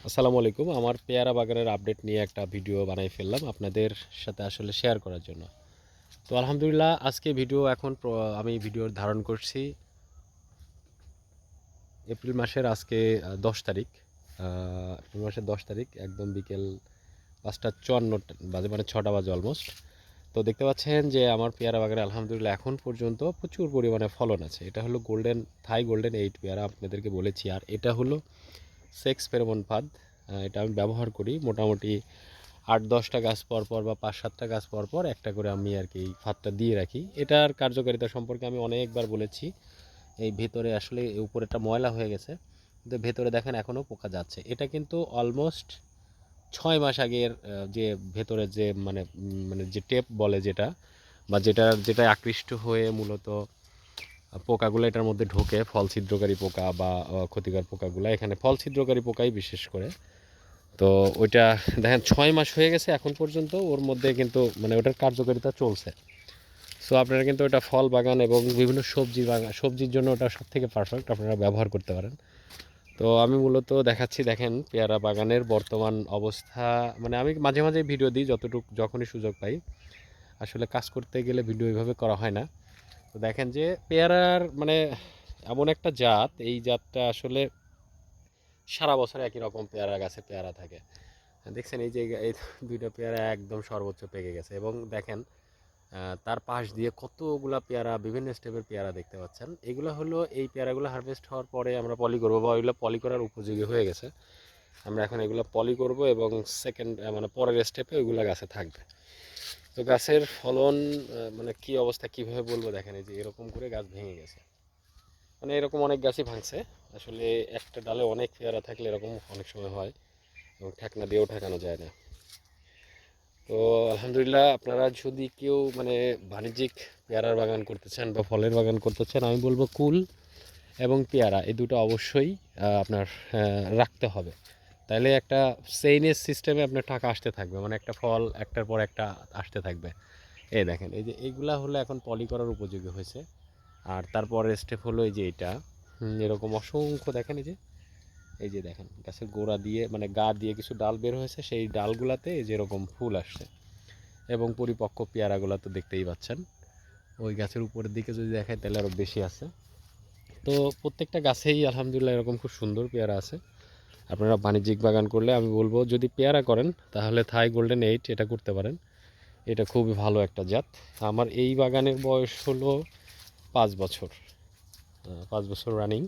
আসসালামু আলাইকুম। আমার পেয়ারা বাগানের আপডেট নিয়ে একটা ভিডিও বানাই ফেললাম আপনাদের সাথে আসলে শেয়ার করার জন্য। তো আলহামদুলিল্লাহ আজকে ভিডিও এখন আমি ভিডিও ধারণ করছি এপ্রিল মাসের আজকে ১০ তারিখ। এপ্রিল মাসের ১০ তারিখ একদম বিকেল ৫টা ৫৪ বাজে, মানে ৬টা বাজে অলমোস্ট। তো দেখতে পাচ্ছেন যে আমার পেয়ারা বাগানে আলহামদুলিল্লাহ এখন পর্যন্ত প্রচুর পরিমাণে ফলন আছে। এটা হলো থাই গোল্ডেন 8 পেয়ারা আপনাদেরকে বলেছি। আর এটা হলো সেক্স ফেরোমন ফাঁদ। এটা আমি ব্যবহার করি মোটামুটি ৮-১০টা গাছ পরপর বা ৫-৭টা গাছ পরপর একটা করে আমি আর কি এই ফাঁদটা দিয়ে রাখি। এটার কার্যকারিতা সম্পর্কে আমি অনেকবার বলেছি। এই ভেতরে আসলে উপরেটা ময়লা হয়ে গেছে, কিন্তু ভেতরে দেখেন এখনও পোকা যাচ্ছে। এটা কিন্তু অলমোস্ট ৬ মাস আগের যে ভেতরে যে মানে যে টেপ বলে যেটা, বা যেটা আকৃষ্ট হয়ে মূলত পোকাগুলো এটার মধ্যে ঢোকে, ফল ছিদ্রকারী পোকা বা ক্ষতিকর পোকাগুলো, এখানে ফল ছিদ্রকারী পোকাই বিশেষ করে। তো ওইটা দেখেন ৬ মাস হয়ে গেছে এখন পর্যন্ত ওর মধ্যে কিন্তু মানে ওটার কার্যকারিতা চলছে। সো আপনারা কিন্তু ওটা ফল বাগান এবং বিভিন্ন সবজির জন্য ওটা সব থেকে পারফেক্ট, আপনারা ব্যবহার করতে পারেন। তো আমি মূলত দেখাচ্ছি, দেখেন পেয়ারা বাগানের বর্তমান অবস্থা। মানে আমি মাঝে মাঝে ভিডিও দিই যতটুকু, যখনই সুযোগ পাই। আসলে কাজ করতে গেলে ভিডিও এইভাবে করা হয় না। তো দেখেন যে পেয়ারার মানে এমন একটা জাত, এই জাতটা আসলে সারা বছর একই রকম পেয়ারা গাছে পেয়ারা থাকে। দেখছেন এই যে এই দুইটা পেয়ারা একদম সর্বোচ্চ পেকে গেছে, এবং দেখেন তার পাশ দিয়ে কতগুলা পেয়ারা, বিভিন্ন স্টেপের পেয়ারা দেখতে পাচ্ছেন। এগুলো হলো এই পেয়ারাগুলো হারভেস্ট হওয়ার পরে আমরা পলি করবো, বা ওইগুলো পলি করার উপযোগী হয়ে গেছে। আমরা এখন এগুলো পলি করব এবং সেকেন্ড মানে পরের স্টেপে ওইগুলো গাছে থাকবে। তো গাছের ফলন মানে কি অবস্থা কীভাবে বলবো, দেখেন এই যে এরকম করে গাছ ভেঙে গেছে। মানে এরকম অনেক গাছই ভাঙছে। আসলে একটা ডালে অনেক পেয়ারা থাকলে এরকম অনেক সময় হয়, এবং ঠেকনা দিয়েও ঠেকানো যায় না। তো আলহামদুলিল্লাহ আপনারা যদি কেউ মানে বাণিজ্যিক পেয়ারার বাগান করতে চান বা ফলের বাগান করতে চান, আমি বলবো কুল এবং পেয়ারা এই দুটো অবশ্যই আপনার রাখতে হবে। তাহলে একটা সেইনেস সিস্টেমে আপনার টাকা আসতে থাকবে, মানে একটা ফল একটার পর একটা আসতে থাকবে। এই দেখেন এই যে এইগুলা হলো এখন পলি করার উপযোগী হয়েছে। আর তারপরের স্টেপ হলো এই যে এটা এরকম অসংখ্য, দেখেন এই যে দেখেন গাছের গোড়া দিয়ে মানে গা দিয়ে কিছু ডাল বের হয়েছে, সেই ডালগুলাতে এই যে এরকম ফুল আসছে। এবং পরিপক্ক পেয়ারাগুলো তো দেখতেই পাচ্ছেন। ওই গাছের উপরের দিকে যদি দেখায় তাহলে আরও বেশি আছে। তো প্রত্যেকটা গাছেই আলহামদুলিল্লাহ এরকম খুব সুন্দর পেয়ারা আছে। আপনারা বাণিজ্যিক বাগান করলে আমি বলবো, যদি পেয়ারা করেন তাহলে থাই গোল্ডেন 8 এটা করতে পারেন। এটা খুবই ভালো একটা জাত। আমার এই বাগানের বয়স হলো 5 বছর, 5 বছর রানিং।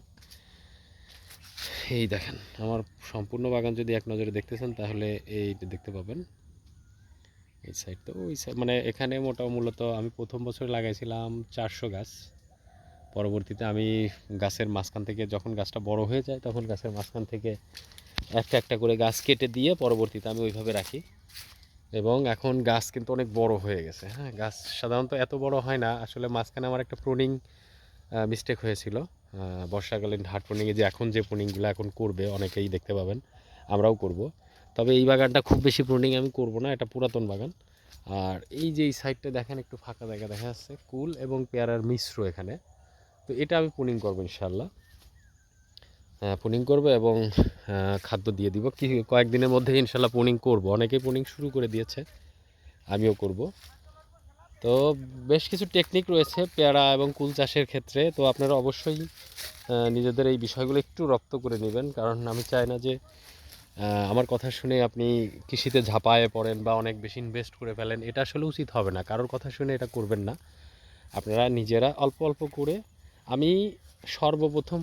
এই দেখেন আমার সম্পূর্ণ বাগান যদি এক নজরে দেখতে চান তাহলে এইটা দেখতে পাবেন। এই সাইড তো ওই সাইড মানে এখানে মূলত আমি প্রথম বছর লাগাইছিলাম 400 গাছ। পরবর্তীতে আমি গাছের মাঝখান থেকে, যখন গাছটা বড় হয়ে যায় তখন গাছের মাঝখান থেকে একটা একটা করে গাছ কেটে দিয়ে পরবর্তীতে আমি ওইভাবে রাখি। এবং এখন গাছ কিন্তু অনেক বড় হয়ে গেছে। হ্যাঁ, গাছ সাধারণত এত বড় হয় না আসলে। মাঝখানে আমার একটা প্রুনিং মিস্টেক হয়েছিল বর্ষাকালীন হার্ড প্রুনিংয়ে, যে এখন যে প্রুনিংগুলো এখন করবে অনেকেই দেখতে পাবেন, আমরাও করব। তবে এই বাগানটা খুব বেশি প্রুনিং আমি করব না, এটা পুরাতন বাগান। আর এই যে এই সাইডটা দেখেন একটু ফাঁকা জায়গা দেখা যাচ্ছে, কুল এবং পেয়ারার মিশ্র এখানে। তো এটা আমি পুনিং করবো ইনশাল্লাহ। পুনিং করবো এবং খাদ্য দিয়ে দিব কয়েকদিনের মধ্যে ইনশাল্লাহ পুনিং করব। অনেকেই পুনিং শুরু করে দিয়েছে, আমিও করব। তো বেশ কিছু টেকনিক রয়েছে পেয়ারা এবং কুল চাষের ক্ষেত্রে। তো আপনারা অবশ্যই নিজেদের এই বিষয়গুলো একটু রপ্ত করে নেবেন, কারণ আমি চাই না যে আমার কথা শুনে আপনি কৃষিতে ঝাঁপায়ে পড়েন বা অনেক বেশি ইনভেস্ট করে ফেলেন। এটা আসলে উচিত হবে না, কারোর কথা শুনে এটা করবেন না। আপনারা নিজেরা অল্প অল্প করে, আমি সর্বপ্রথম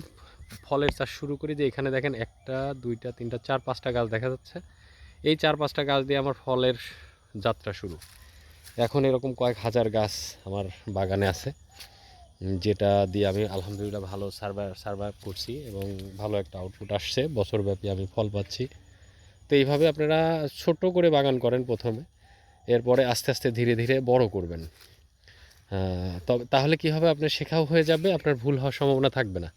ফলের চাষ শুরু করি যে এখানে দেখেন 1টা 2টা 3টা 4-5টা গাছ দেখা যাচ্ছে। এই 4-5টা গাছ দিয়ে আমার ফলের যাত্রা শুরু। এখন এরকম কয়েক হাজার গাছ আমার বাগানে আছে, যেটা দিয়ে আমি আলহামদুলিল্লাহ ভালো সার্ভাইভ করছি এবং ভালো একটা আউটপুট আসছে, বছরব্যাপী আমি ফল পাচ্ছি। তো এইভাবে আপনারা ছোট করে বাগান করেন প্রথমে, এরপরে আস্তে আস্তে ধীরে ধীরে বড় করবেন। তবে তাহলে কি হবে, আপনার শেখাও হয়ে যাবে, আপনার ভুল হওয়ার সম্ভাবনা থাকবে না।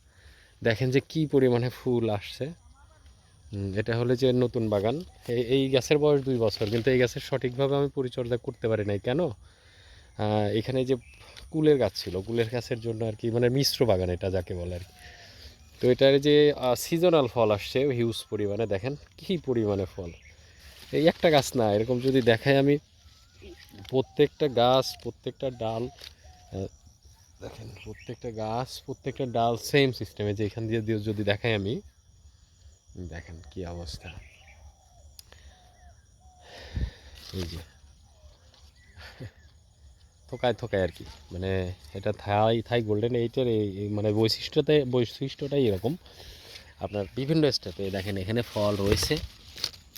দেখেন যে কি পরিমাণে ফুল আসছে। এটা হলো যে নতুন বাগান। এই গাছের বয়স 2 বছর, কিন্তু এই গাছের সঠিকভাবে আমি পরিচর্যা করতে পারি নাই। কেন? এখানে যে কুলের গাছ ছিল, কুলের গাছের জন্য আর কি, মানে মিশ্র বাগান এটা যাকে বলে আর কি। তো এটার যে সিজনাল ফল আসছে হিউজ পরিমাণে, দেখেন কী পরিমাণে ফল। এই একটা গাছ না, এরকম যদি দেখাই আমি প্রত্যেকটা গাছ, প্রত্যেকটা ডাল, দেখেন প্রত্যেকটা গাছ, প্রত্যেকটা ডাল সেম সিস্টেমে, যে এখান দিয়ে যদি দেখাই আমি, দেখেন কি অবস্থা। এই যে থোকায় থোকায় আর কি, মানে এটা থাই থাই গোল্ডেন এইটের মানে বৈশিষ্ট্যটাই এরকম। আপনার বিভিন্ন স্টেপে দেখেন এখানে ফল রয়েছে,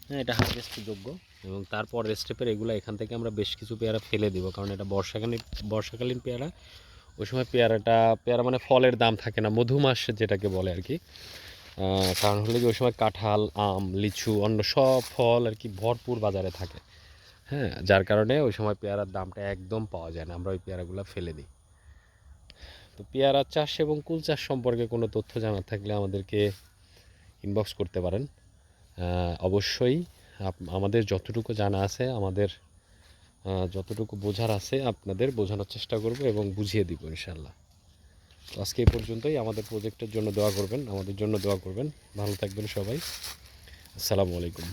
হ্যাঁ এটা হারভেস্ট যোগ্য। এবং তারপর স্টেপের এগুলো এখান থেকে আমরা বেশ কিছু পেয়ারা ফেলে দিব, কারণ এটা বর্ষাকালীন পেয়ারা। ওই সময় পেয়ারা মানে ফলের দাম থাকে না, মধুমাস যেটাকে বলে আর কি। কারণ হলো কি ওই সময় কাঁঠাল, আম, লিচু, অন্য সব ফল আর কি ভরপুর বাজারে থাকে। হ্যাঁ, যার কারণে ওই সময় পেয়ারার দামটা একদম পাওয়া যায় না, আমরা ওই পেয়ারাগুলো ফেলে দিই। তো পেয়ারা চাষ এবং কুল চাষ সম্পর্কে কোনো তথ্য জানার থাকলে আমাদেরকে ইনবক্স করতে পারেন। অবশ্যই আমাদের যতটুকু জানা আছে, আমাদের যতটুকু বোঝার আছে আপনাদের বোঝানোর চেষ্টা করব এবং বুঝিয়ে দিব ইনশাল্লাহ। তো আজকে এই পর্যন্তই। আমাদের প্রজেক্টের জন্য দোয়া করবেন, আমাদের জন্য দোয়া করবেন। ভালো থাকবেন সবাই। আসসালামু আলাইকুম।